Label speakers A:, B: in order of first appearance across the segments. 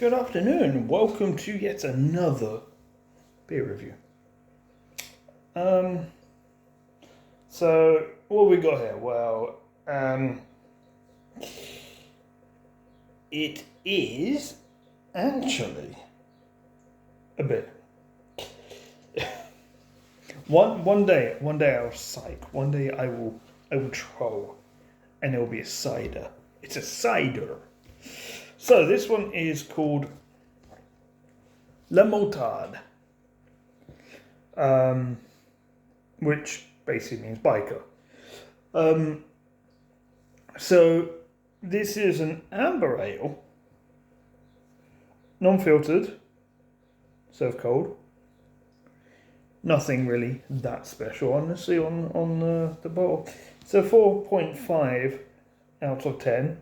A: Good afternoon. Welcome to yet another beer review. So what we got here? Well, it is actually a beer. One day I'll psych. One day I will troll, and it will be a cider. It's a cider. So this one is called Motarde, which basically means biker. So this is an amber ale, non-filtered, served cold. Nothing really that special, honestly, on the bottle. It's a 4.5 out of 10.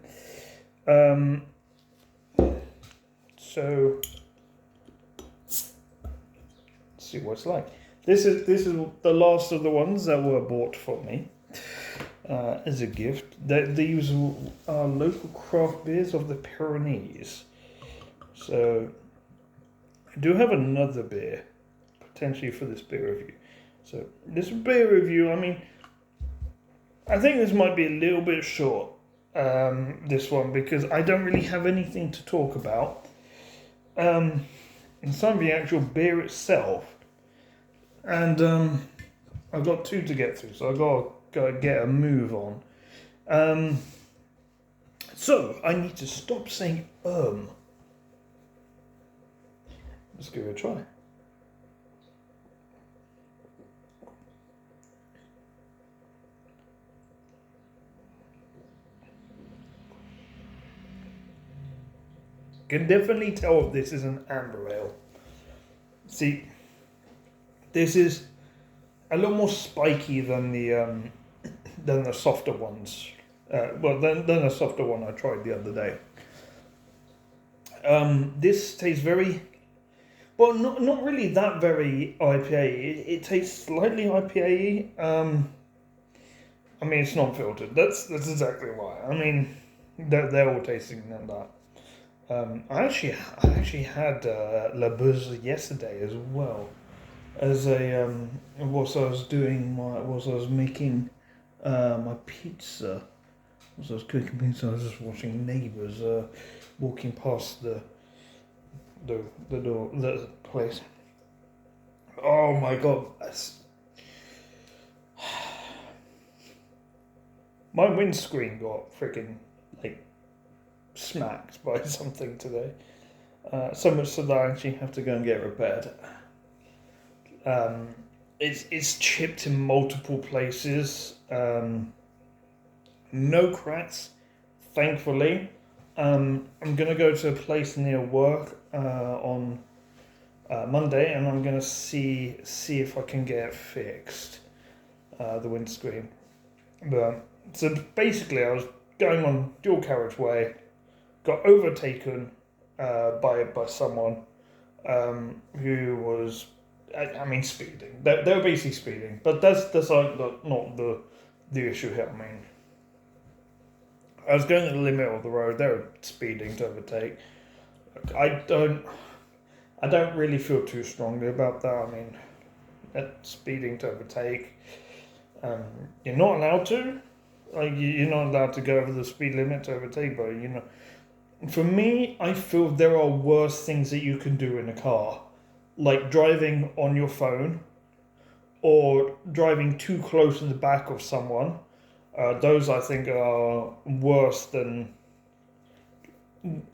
A: So let's see what it's like. This is the last of the ones that were bought for me as a gift. These are local craft beers of the Pyrenees. So I do have another beer potentially for this beer review. So this beer review, I mean, I think this might be a little bit short. This one, because I don't really have anything to talk about. And some of the actual beer itself, and I've got two to get through, so I've got to get a move on. So I need to stop saying Let's give it a try. Can definitely tell if this is an amber ale. See, this is a little more spiky than the softer ones. Than the softer one I tried the other day. This tastes very, well, not really that very IPA. It tastes slightly IPA. I mean, it's not filtered. That's exactly why. I mean, they're all tasting like that. I actually had La Buzz yesterday as well, as whilst I was making my pizza, whilst I was cooking pizza, I was just watching neighbours walking past the door, the place. Oh my god, my windscreen got freaking smacked by something today, so much so that I actually have to go and get repaired. It's chipped in multiple places. No cracks, thankfully. I'm gonna go to a place near work on Monday, and I'm gonna see if I can get it fixed, the windscreen. But so basically, I was going on dual carriageway. Got overtaken by someone who was, I mean, speeding. They were basically speeding, but that's not the issue here. I mean, I was going at the limit of the road. They were speeding to overtake. I don't really feel too strongly about that. I mean, speeding to overtake, you're not allowed to. You're not allowed to go over the speed limit to overtake, but for me, I feel there are worse things that you can do in a car, like driving on your phone or driving too close to the back of someone. Those, I think, are worse than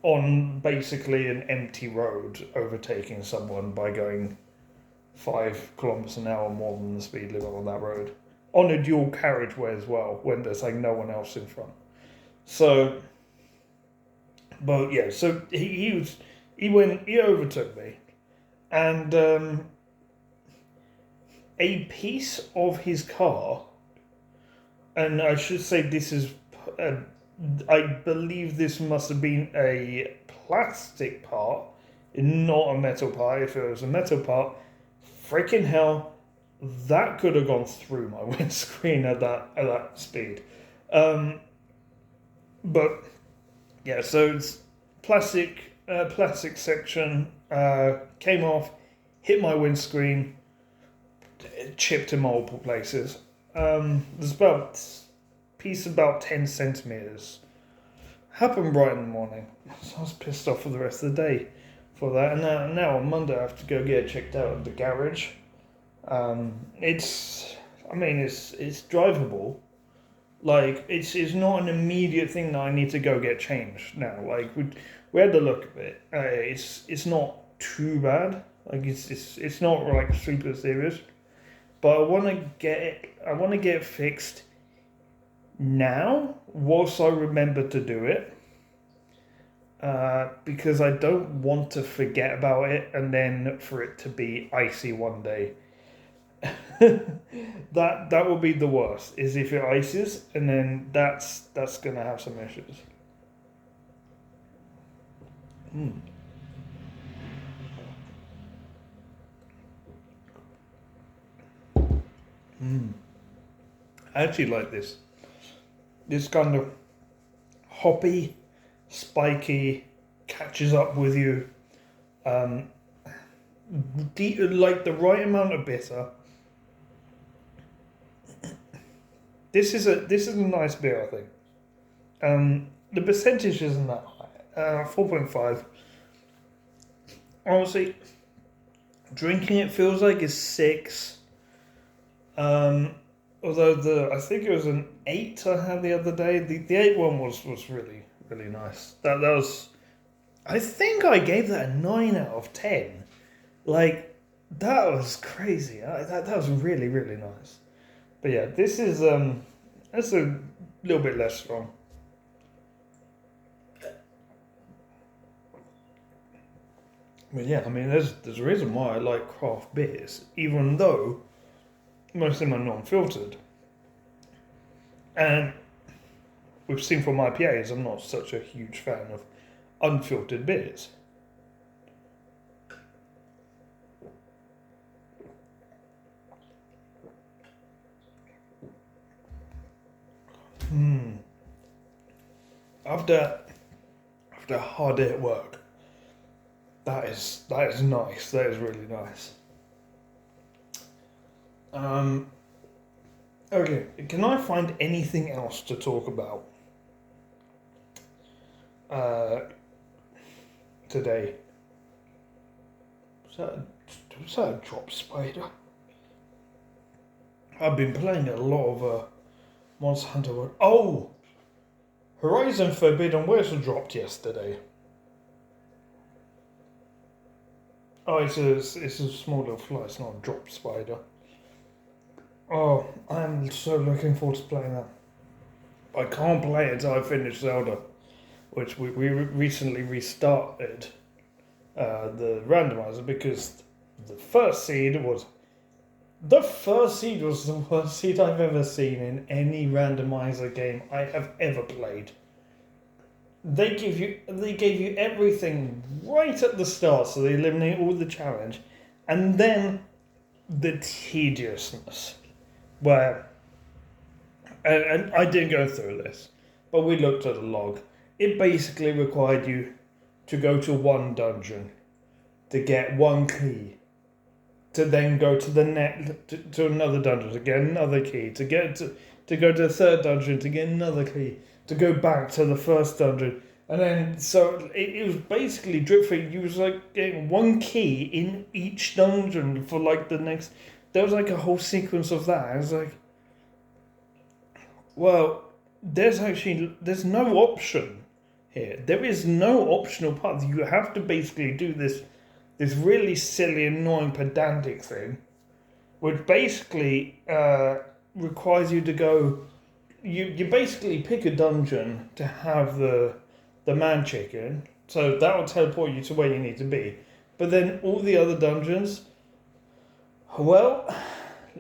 A: on basically an empty road overtaking someone by going 5 kilometers an hour more than the speed limit on that road. On a dual carriageway as well, when there's no one else in front. So... But yeah, so he overtook me, and a piece of his car, and I should say this is, I believe this must have been a plastic part, not a metal part. If it was a metal part, freaking hell, that could have gone through my windscreen at that speed. But yeah, so it's plastic plastic section came off, hit my windscreen, chipped in multiple places. There's about piece about 10 centimeters. Happened right in the morning. So I was pissed off for the rest of the day for that. And now on Monday I have to go get it checked out at the garage. It's drivable. Like, it's not an immediate thing that I need to go get changed now. Like, we had the look of it. It's not too bad. Like, it's not like super serious. But I want to get it fixed now, whilst I remember to do it. Because I don't want to forget about it and then for it to be icy one day. that will be the worst, is if it ices, and then that's gonna have some issues. I actually like this. This kind of hoppy, spiky, catches up with you. Like the right amount of bitter. This is a nice beer, I think. The percentage isn't that high. 4.5. Honestly, drinking it feels like it's 6. Although I think it was an 8 I had the other day. The 8 one was really, really nice. That was, I think I gave that a 9 out of 10. Like, that was crazy. That was really, really nice. But yeah, this is that's a little bit less strong. But yeah, I mean, there's a reason why I like craft beers, even though most of them are non-filtered. And we've seen from IPAs, I'm not such a huge fan of unfiltered beers. After a hard day at work, that is nice. That is really nice. Okay, can I find anything else to talk about today? Was that a drop spider? I've been playing a lot of Monster Hunter World. Oh! Horizon Forbidden West dropped yesterday. Oh, it's a small little fly, it's not a drop spider. Oh, I'm so looking forward to playing that. I can't play it until I finish Zelda, which we recently restarted the randomizer because the first seed was the worst seed I've ever seen in any randomizer game I have ever played. They gave you everything right at the start, so they eliminate all the challenge, and then the tediousness, where and I didn't go through this, but we looked at the log. It basically required you to go to one dungeon to get one key, to then go to to another dungeon to get another key, to go to the third dungeon to get another key, to go back to the first dungeon, and then so it was basically drip feed. You was like getting one key in each dungeon for like the next. There was like a whole sequence of that. I was like, well, there's no option here. There is no optional path. You have to basically do this really silly, annoying, pedantic thing, which basically requires you to go. You basically pick a dungeon to have the man chicken, so that will teleport you to where you need to be. But then all the other dungeons, well,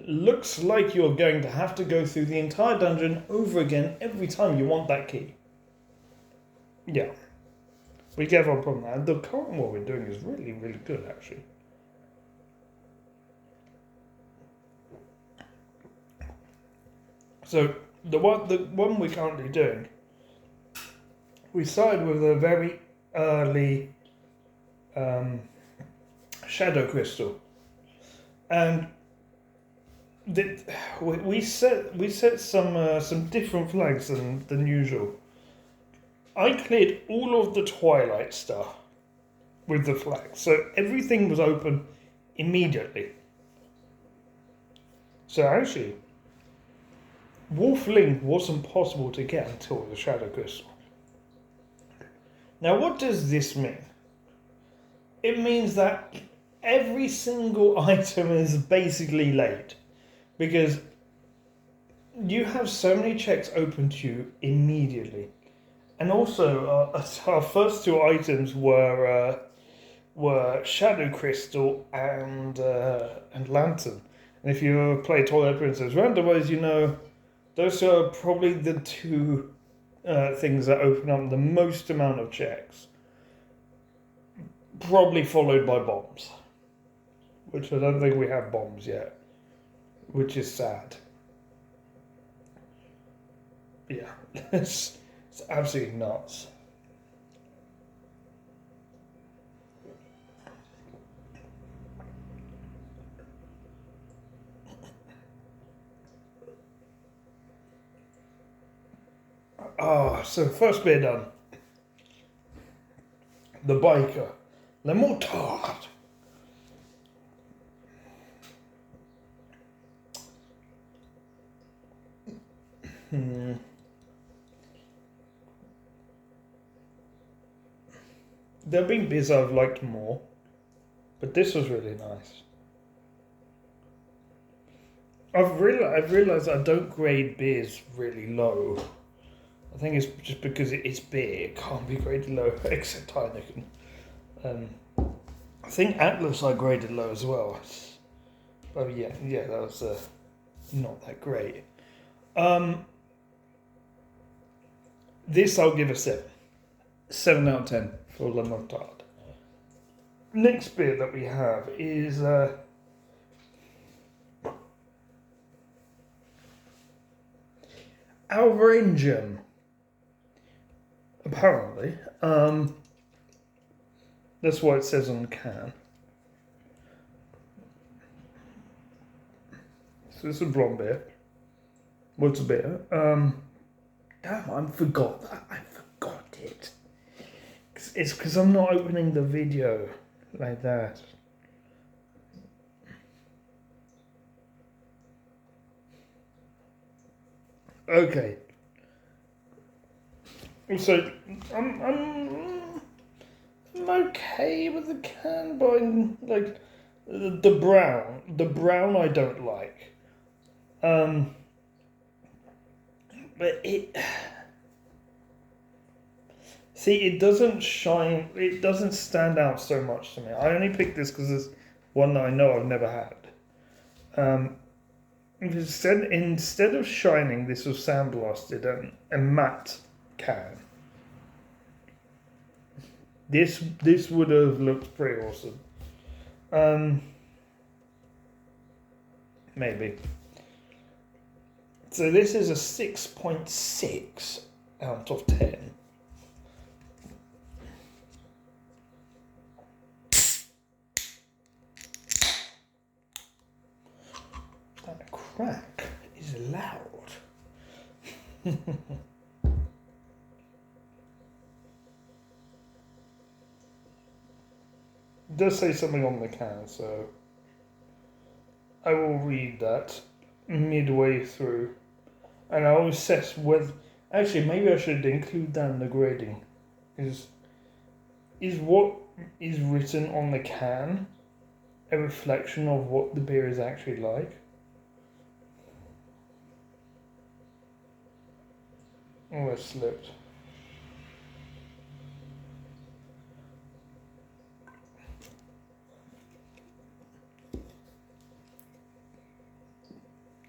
A: looks like you're going to have to go through the entire dungeon over again every time you want that key. Yeah. We gave up on that. The current one we're doing is really, really good, actually. So the one we're currently doing, we started with a very early um, shadow crystal, and we set some different flags than usual. I cleared all of the Twilight stuff with the flags, so everything was open immediately. So actually, Wolf Link wasn't possible to get until the Shadow Crystal. Now, what does this mean? It means that every single item is basically late, because you have so many checks open to you immediately. And also, our first two items were Shadow Crystal and Lantern. And if you play Twilight Princess randomized, you know those are probably the two things that open up the most amount of checks. Probably followed by bombs, which I don't think we have bombs yet, which is sad. Yeah, it's absolutely nuts. So first bit done. The biker, the Motarde. There have been bits I've liked more, but this was really nice. I've realised I don't grade beers really low. I think it's just because it's beer, it can't be graded low, except Heineken. I think Atlas I graded low as well. Oh yeah, that was not that great. This I'll give a 7. 7 out of 10 for La Motarde. Next beer that we have is Alveringem. Apparently, that's what it says on the can. So this is a blonde beer. What's a beer? Damn, I forgot that. I forgot it. It's because I'm not opening the video like that. Okay. So I'm okay with the can, but like the brown I don't like. But it doesn't shine. It doesn't stand out so much to me. I only picked this because it's one that I know I've never had. Instead of shining, this was sandblasted and matte can. This would have looked pretty awesome. Maybe. So this is a 6.6 out of 10. That crack is loud. It does say something on the can, so I will read that midway through, and I will assess whether. Actually, maybe I should include that in the grading. Is what is written on the can a reflection of what the beer is actually like? Oh, it slipped.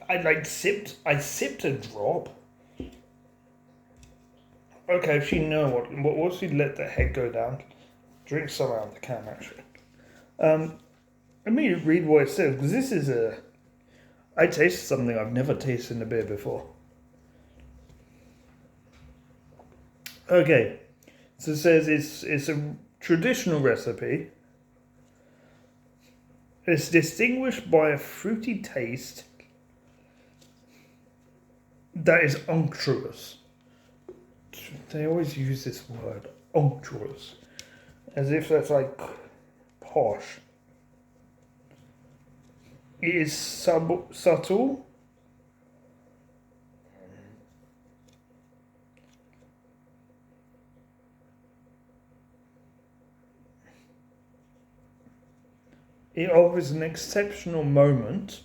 A: I sipped a drop. Okay, if you know what once you let the head go down, drink some out of the can actually. Let me read what it says, because this is I tasted something I've never tasted in a beer before. Okay, so it says it's a traditional recipe is distinguished by a fruity taste that is unctuous. They always use this word, unctuous, as if that's like posh. It is subtle. It offers an exceptional moment.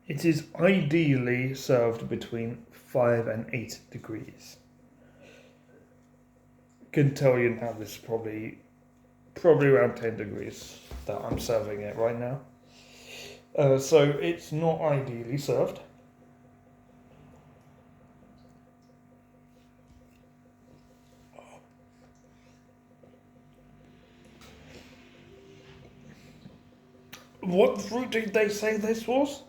A: It is ideally served between 5 and 8 degrees. Can tell you now this is probably around 10 degrees that I'm serving it right now. So it's not ideally served. What fruit did they say this was?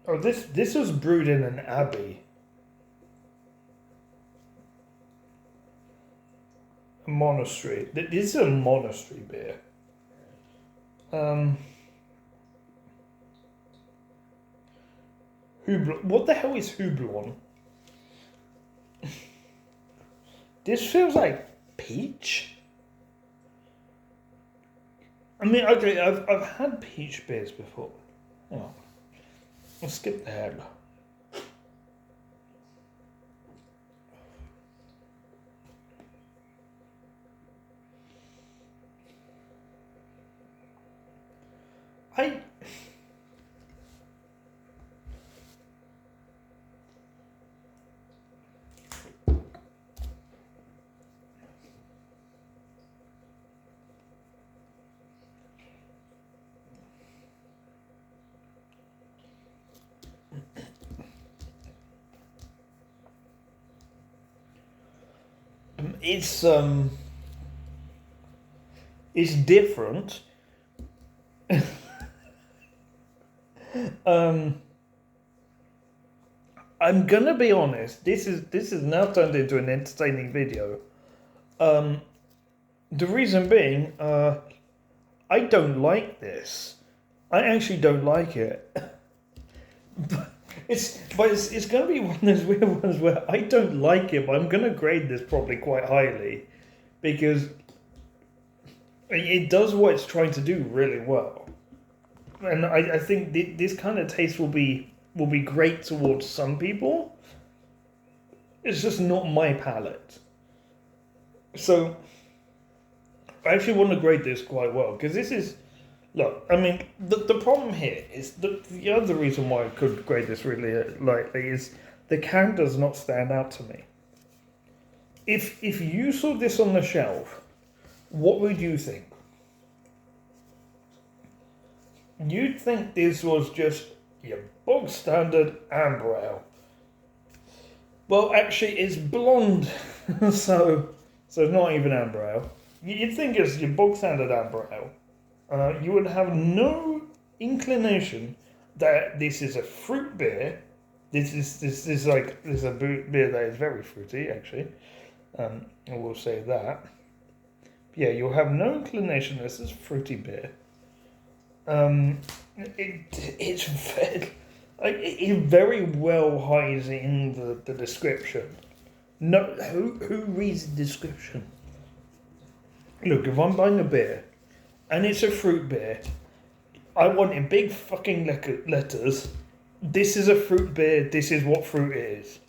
A: Oh, this was brewed in an abbey. A monastery. This is a monastery beer. Houblon. What the hell is houblon? This feels like peach. I mean, okay, I've had peach beers before. Oh, I'll skip that. It's different. I'm gonna be honest. This is now turned into an entertaining video. The reason being, I don't like this. I actually don't like it. But it's gonna be one of those weird ones where I don't like it, but I'm gonna grade this probably quite highly because it does what it's trying to do really well, and I think this kind of taste will be great towards some people. It's just not my palate. So I actually want to grade this quite well because this is. Look, I mean, the problem here is the other reason why I could grade this really lightly is the can does not stand out to me. If you saw this on the shelf, what would you think? You'd think this was just your bog standard amber ale. Well, actually, it's blonde, so it's not even amber ale. You'd think it's your bog standard amber ale. You would have no inclination that this is a fruit beer. This is a beer that is very fruity, actually. I will say that. Yeah, you'll have no inclination this is fruity beer. It very well hides in the description. No, who reads the description? Look, if I'm buying a beer and it's a fruit beer, I want in big fucking letters, this is a fruit beer, this is what fruit is.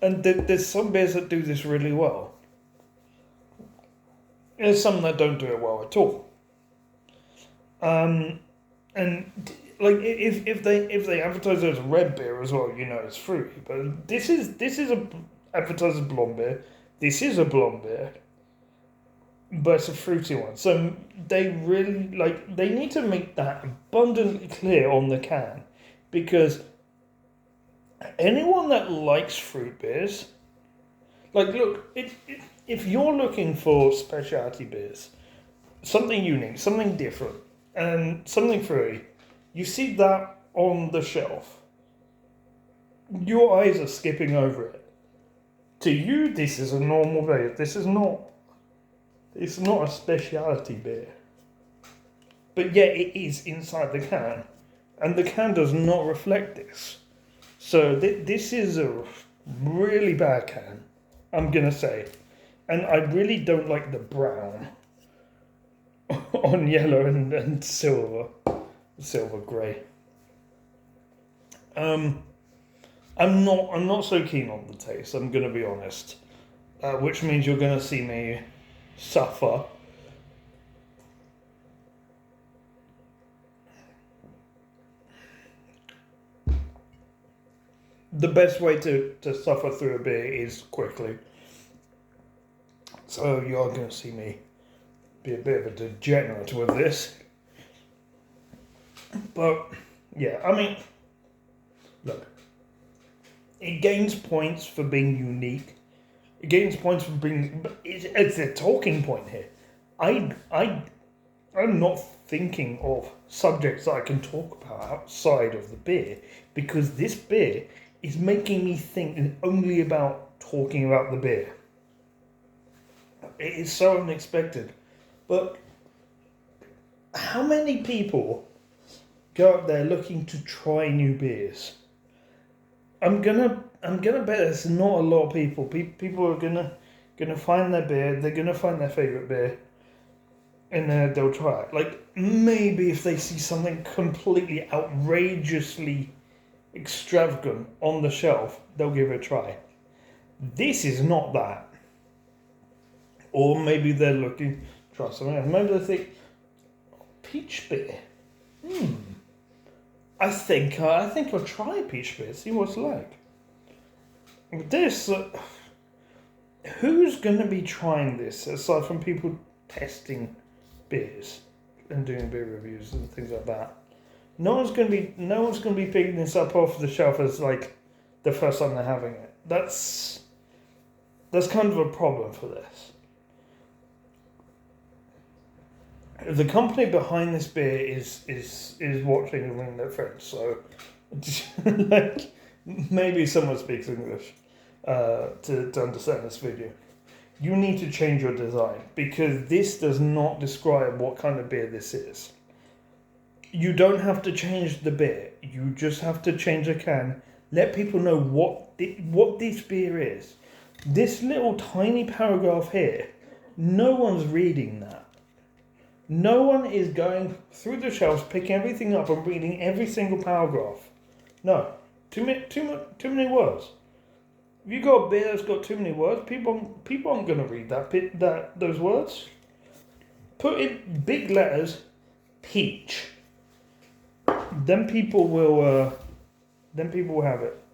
A: And there's some beers that do this really well. There's some that don't do it well at all. And like if they advertise it as red beer as well, you know it's fruity. But this is advertised as blonde beer. This is a blonde beer, but it's a fruity one. So they really they need to make that abundantly clear on the can, because anyone that likes fruit beers, look, if you're looking for specialty beers, something unique, something different, and something free. You see that on the shelf. Your eyes are skipping over it. To you, this is a normal beer. This is not. It's not a specialty beer. But yet it is inside the can. And the can does not reflect this. So this is a really bad can, I'm going to say. And I really don't like the brown on yellow and silver grey. I'm not so keen on the taste, I'm going to be honest. Which means you're going to see me suffer. The best way to suffer through a beer is quickly. So you're going to see me be a bit of a degenerate with this. But, yeah, I mean, look. It gains points for being unique. It gains points for being... It's a talking point here. I'm not thinking of subjects that I can talk about outside of the beer. Because this beer is making me think only about talking about the beer. It is so unexpected. But how many people go out there looking to try new beers? I'm gonna bet there's not a lot of people. People are gonna find their beer. They're gonna find their favorite beer, and they'll try it. Like maybe if they see something completely outrageously extravagant on the shelf, they'll give it a try. This is not that. Or maybe they're looking to try something else. Maybe they think peach beer. I think I'll try peach beer, see what it's like. This, who's going to be trying this aside from people testing beers and doing beer reviews and things like that? No one's going to be picking this up off the shelf as like the first time they're having it. That's kind of a problem for this. The company behind this beer is watching and ringing their friends, so like maybe someone speaks English to understand this video. You need to change your design because this does not describe what kind of beer this is. You don't have to change the beer. You just have to change the can. Let people know what this beer is. This little tiny paragraph here, no one's reading that. No one is going through the shelves, picking everything up and reading every single paragraph. No. Too many words. If you got a beer that's got too many words, people aren't going to read those words. Put in big letters, peach. Then people will have it.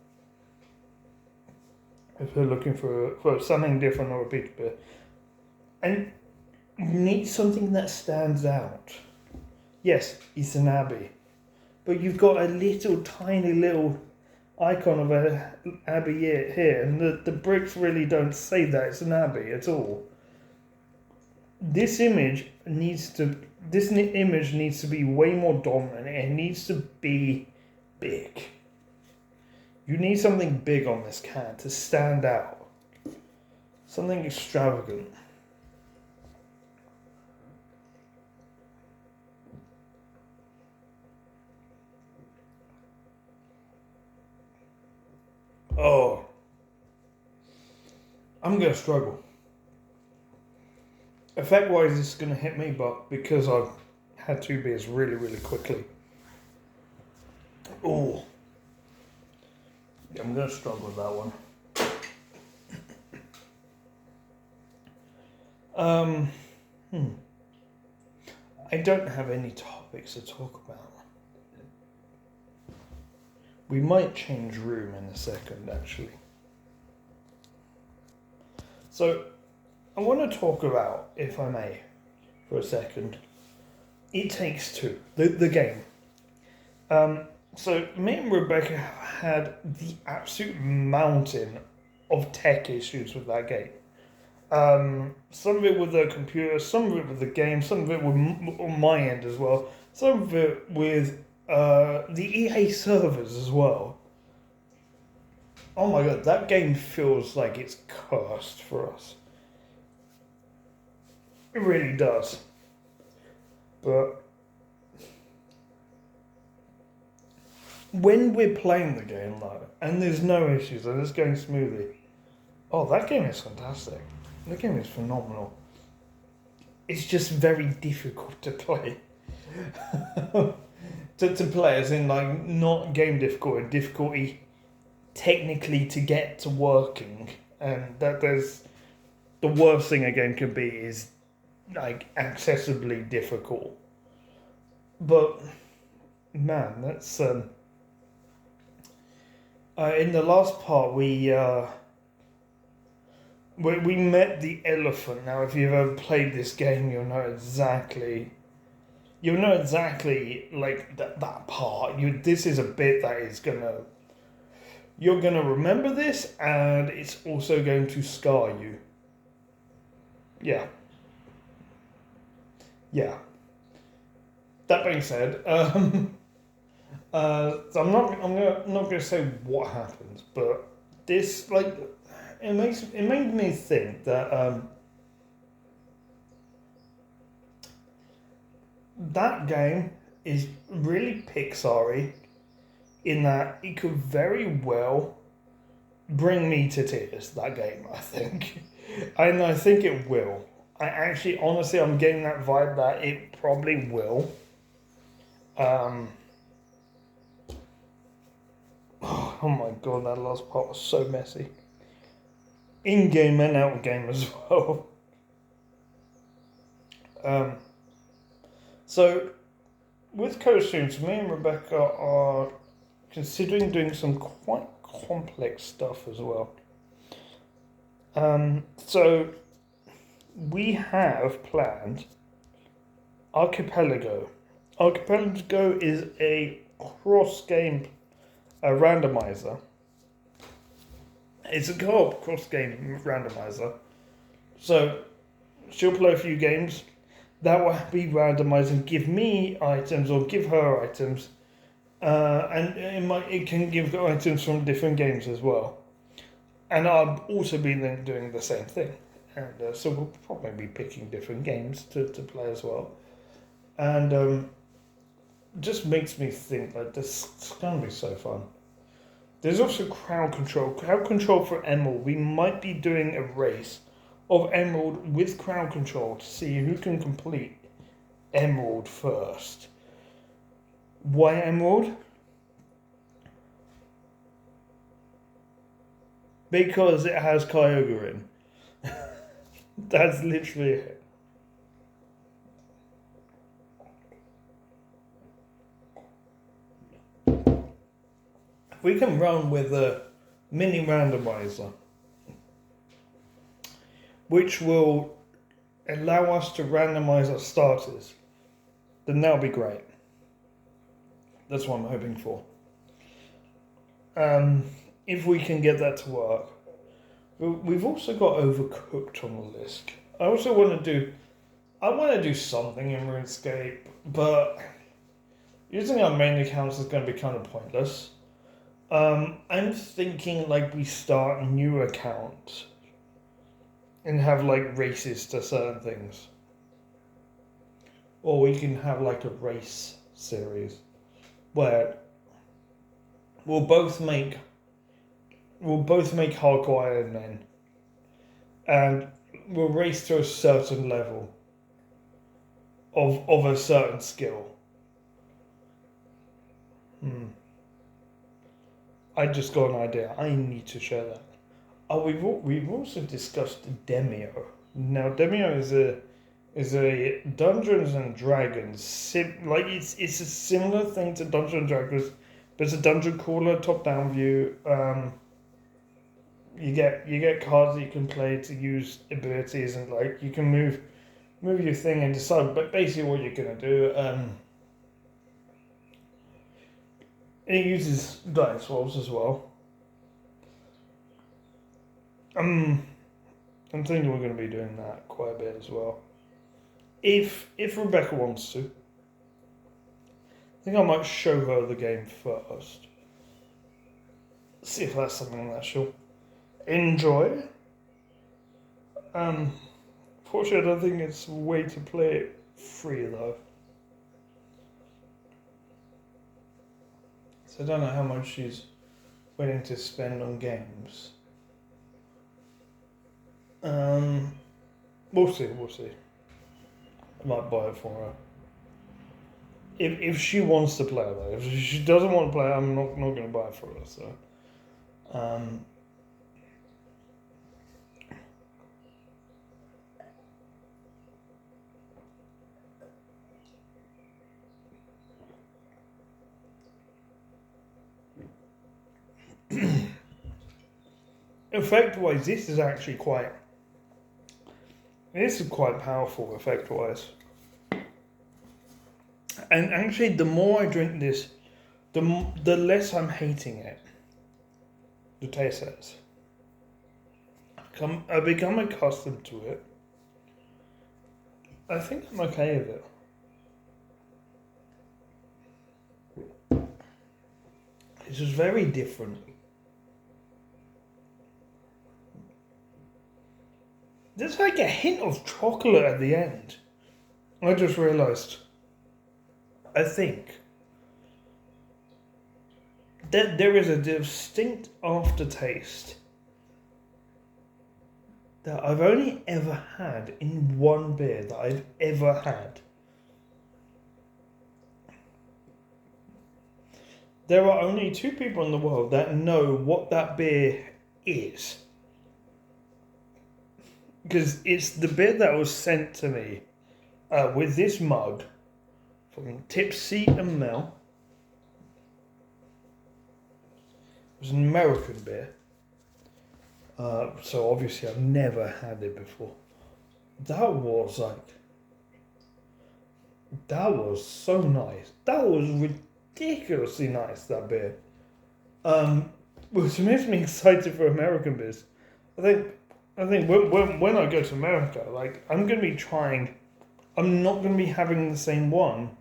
A: If they're looking for something different or a peach beer. And you need something that stands out. Yes, it's an abbey. But you've got a tiny little icon of an abbey here. And the bricks really don't say that it's an abbey at all. This image needs to be way more dominant. It needs to be big. You need something big on this can to stand out. Something extravagant. Oh, I'm going to struggle. Effect-wise, this is going to hit me, but because I've had two beers really, really quickly. Oh, I'm going to struggle with that one. I don't have any topics to talk about. We might change room in a second, actually. So, I want to talk about, if I may, for a second, It Takes Two, the game. So, me and Rebecca have had the absolute mountain of tech issues with that game. Some of it with the computer, some of it with the game, some of it with on my end as well. Some of it with the EA servers as well. Oh my god, that game feels like it's cursed for us. It really does. But when we're playing the game though, and there's no issues and it's going smoothly, oh, that game is fantastic. The game is phenomenal. It's just very difficult to play. to play, as in, like, not game difficulty, difficulty technically to get to working. And that there's the worst thing a game can be is, like, accessibly difficult. But, man, that's. In the last part, we met the elephant. Now, if you've ever played this game, you'll know exactly, like, that part. This is a bit that is gonna, you're gonna remember this, and it's also going to scar you. Yeah. That being said, so I'm not gonna say what happens, but this, like, it made me think that that game is really Pixar-y in that it could very well bring me to tears. That game, I think, and I think it will. I actually, honestly, I'm getting that vibe that it probably will. Oh my god, that last part was so messy. In-game and out-game as well. So, with co-streams, me and Rebecca are considering doing some quite complex stuff as well. So, we have planned Archipelago. Archipelago is a cross-game randomizer. It's a co-op cross-game randomizer. So, she'll play a few games. That will be randomized and give me items or give her items. And it can give items from different games as well. And I'll also be then doing the same thing. And so we'll probably be picking different games to play as well. And just makes me think that this is going to be so fun. There's also crowd control. Crowd control for Emerald. We might be doing a race of Emerald with crowd control to see who can complete Emerald first. Why Emerald? Because it has Kyogre in. That's literally it. We can run with a mini randomizer, which will allow us to randomize our starters. Then that'll be great. That's what I'm hoping for. If we can get that to work. We've also got Overcooked on the list. I also want to do something in RuneScape, but using our main accounts is going to be kind of pointless. I'm thinking, like, we start a new account and have, like, races to certain things. Or we can have, like, a race series where we'll both make hardcore Iron Men, and we'll race to a certain level of a certain skill. I just got an idea. I need to share that. Oh, we've also discussed Demio. Now, Demio is a Dungeons and Dragons it's a similar thing to Dungeons and Dragons, but it's a dungeon crawler, top down view. You get cards that you can play to use abilities, and, like, you can move your thing and decide. But basically, what you're gonna do, it uses dice rolls as well. I'm thinking we're going to be doing that quite a bit as well. If Rebecca wants to. I think I might show her the game first. See if that's something that she'll enjoy. Fortunately, I don't think it's a way to play it free though. So I don't know how much she's willing to spend on games. We'll see. I might buy it for her. If she wants to play though, if she doesn't want to play, I'm not going to buy it for her. So, effect-wise, this is actually quite. This is quite powerful, effect-wise. And actually, the more I drink this, the less I'm hating it. The taste says. I've become accustomed to it. I think I'm okay with it. It's just very different. There's like a hint of chocolate at the end. I just realised. I think that there is a distinct aftertaste that I've only ever had in one beer that I've ever had. There are only 2 people in the world that know what that beer is. Because it's the beer that was sent to me with this mug from Tipsy and Mel. It was an American beer. So obviously I've never had it before. That was so nice. That was ridiculously nice, that beer. Which makes me excited for American beers. I think when I go to America, like, I'm going to be trying. I'm not going to be having the same one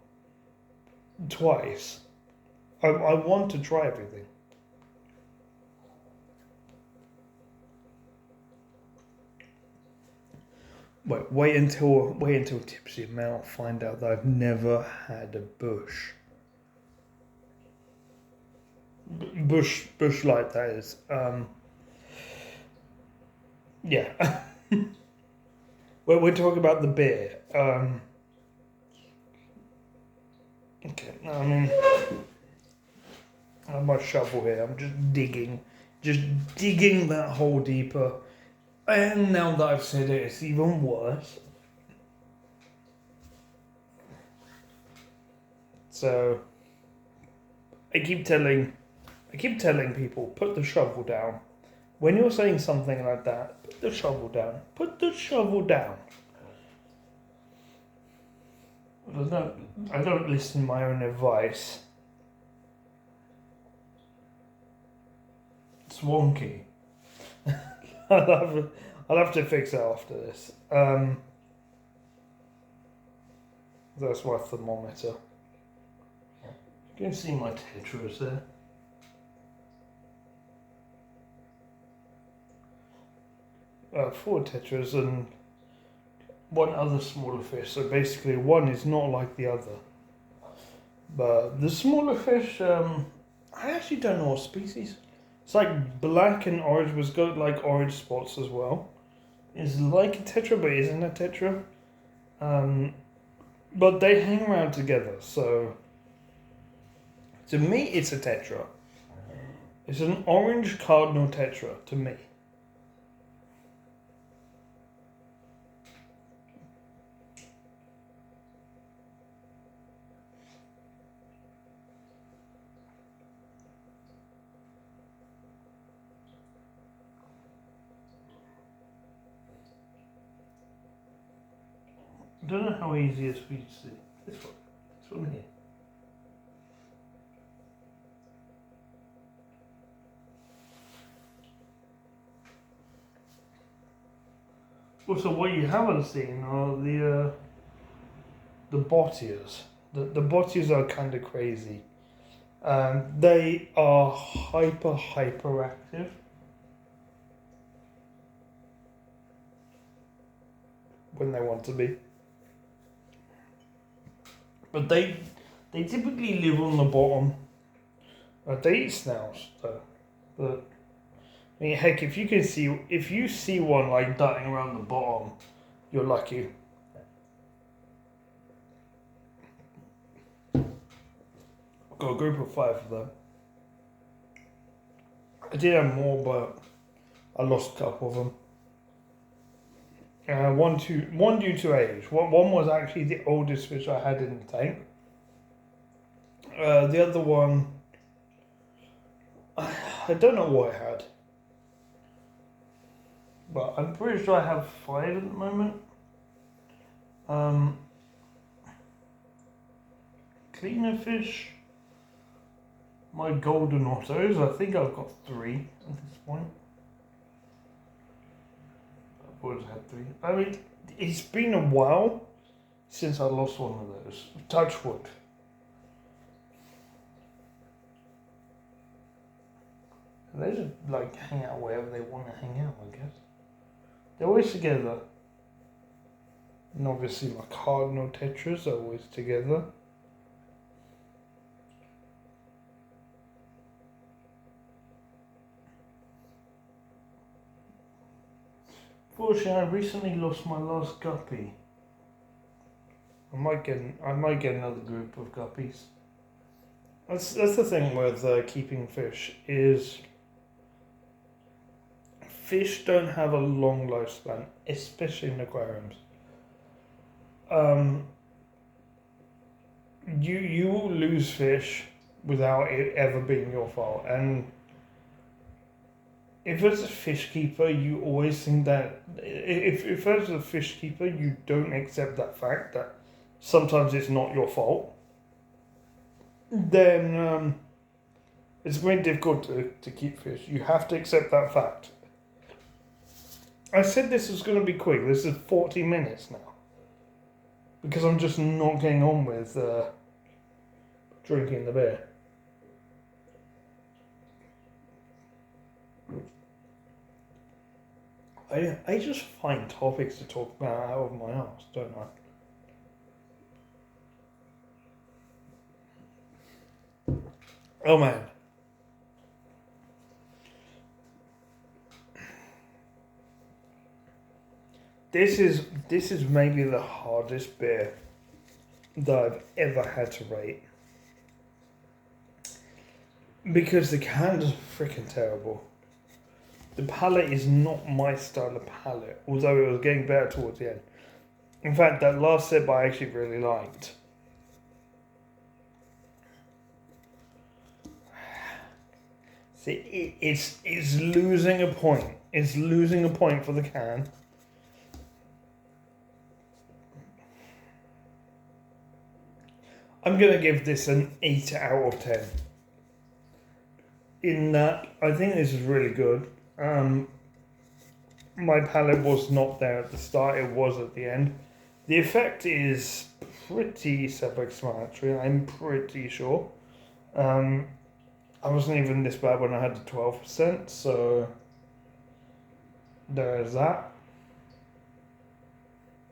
A: twice. I want to try everything. Wait until Tipsy and Mel find out that I've never had a Bush. Bush Light, that is. Yeah. We're talking about the beer. Okay, I mean, I have my shovel here. I'm just digging that hole deeper. And now that I've said it, it's even worse. So I keep telling people, put the shovel down. When you're saying something like that, put the shovel down. Put the shovel down. I don't listen to my own advice. It's wonky. I'll have to fix it after this. That's my thermometer. You can see my tetras there. Four tetras and one other smaller fish. So basically, one is not like the other. But the smaller fish, I actually don't know what species. It's like black and orange, but it's got like orange spots as well. It's like a tetra, but isn't a tetra. But they hang around together, so to me, it's a tetra. It's an orange cardinal tetra to me. I don't know how easy it is for you to see. This one here. Also, what you haven't seen are the bottiers. The bottiers are kind of crazy. They are hyperactive. When they want to be. But they typically live on the bottom. They eat snails though. But I mean, heck, if you see one like darting around the bottom, you're lucky. I've got a group of 5 of them. I did have more, but I lost a couple of them. One due to age. One was actually the oldest fish I had in the tank. The other one, I don't know what I had, but I'm pretty sure I have 5 at the moment. Cleaner fish. My golden ottos, I think I've got 3 at this point. I've always had 3. I mean, it's been a while since I lost one of those. Touch wood. They just like hang out wherever they want to hang out, I guess. They're always together. And obviously my cardinal tetras are always together. Fortunately, I recently lost my last guppy. I might get another group of guppies. That's the thing with keeping fish is fish don't have a long lifespan, especially in aquariums. You will lose fish without it ever being your fault, and if as a fish keeper you always think that if as a fish keeper you don't accept that fact that sometimes it's not your fault, then it's very difficult to keep fish. You have to accept that fact. I said this was going to be quick. This is 40 minutes now. Because I'm just not getting on with drinking the beer. I just find topics to talk about out of my arse, don't I? Oh man. This is maybe the hardest beer that I've ever had to rate. Because the cans are freaking terrible. The palette is not my style of palette, although it was getting better towards the end. In fact, that last sip I actually really liked. See, it's losing a point. It's losing a point for the can. I'm going to give this an 8 out of 10. In that, I think this is really good. My palette was not there at the start, it was at the end. The effect is pretty self-explanatory, I'm pretty sure. I wasn't even this bad when I had the 12%, so there is that.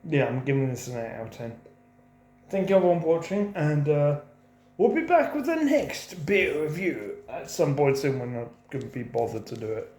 A: Yeah, I'm giving this an 8 out of 10. Thank you everyone for watching, and we'll be back with the next beer review at some point soon when I'm going to be bothered to do it.